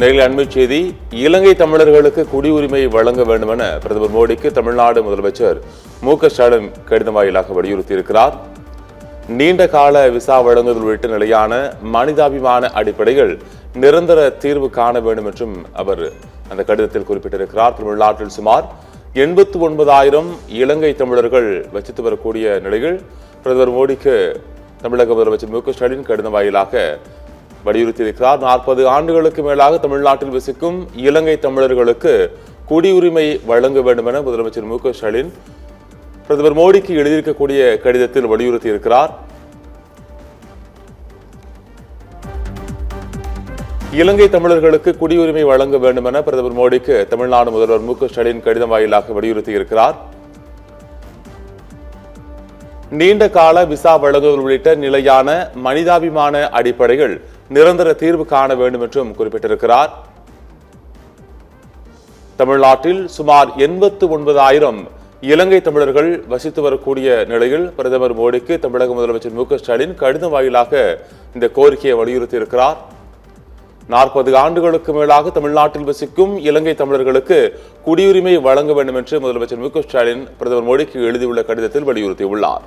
நேரில் அண்மைச் செய்தி. இலங்கை தமிழர்களுக்கு குடியுரிமை வழங்க வேண்டும் என பிரதமர் மோடிக்கு தமிழ்நாடு முதலமைச்சர் மு.க.ஸ்டாலின் கடிதம் வாயிலாக வலியுறுத்தியிருக்கிறார். நீண்ட கால விசா வழங்குதல் உள்ளிட்ட நிலையான மனிதாபிமான அடிப்படைகள் நிரந்தர தீர்வு காண வேண்டும் என்றும் அவர் அந்த கடிதத்தில் குறிப்பிட்டிருக்கிறார். தமிழ்நாட்டில் சுமார் 89,000 இலங்கை தமிழர்கள் வசித்து வரக்கூடிய நிலையில் பிரதமர் மோடிக்கு தமிழக முதலமைச்சர் மு.க.ஸ்டாலின் கடிதம் வாயிலாக வலியுறுத்தியிருக்கிறார். 40 ஆண்டுகளுக்கு மேலாக தமிழ்நாட்டில் வசிக்கும் இலங்கை தமிழர்களுக்கு குடியுரிமை வழங்க வேண்டும் என முதலமைச்சர் மு.க.ஸ்டாலின் பிரதமர் மோடிக்கு எழுதியிருக்கக்கூடிய கடிதத்தில் வலியுறுத்தியிருக்கிறார். இலங்கை தமிழர்களுக்கு குடியுரிமை வழங்க வேண்டும் என பிரதமர் மோடிக்கு தமிழ்நாடு முதல்வர் மு.க.ஸ்டாலின் கடிதம் வாயிலாக வலியுறுத்தியிருக்கிறார். நீண்ட கால விசா வழங்குதல் உள்ளிட்ட நிலையான மனிதாபிமான அடிப்படைகள் நிரந்தர தீர்வு காண வேண்டும் என்றும் குறிப்பிட்டிருக்கிறார். தமிழ்நாட்டில் சுமார் 89,000 இலங்கை தமிழர்கள் வசித்து வரக்கூடிய நிலையில் பிரதமர் மோடிக்கு தமிழக முதலமைச்சர் மு.க.ஸ்டாலின் கடிதம் வாயிலாக இந்த கோரிக்கையை வலியுறுத்தியிருக்கிறார். 40 ஆண்டுகளுக்கு மேலாக தமிழ்நாட்டில் வசிக்கும் இலங்கை தமிழர்களுக்கு குடியுரிமை வழங்க வேண்டும் என்று முதலமைச்சர் மு.க.ஸ்டாலின் பிரதமர் மோடிக்கு எழுதியுள்ள கடிதத்தில் வலியுறுத்தியுள்ளார்.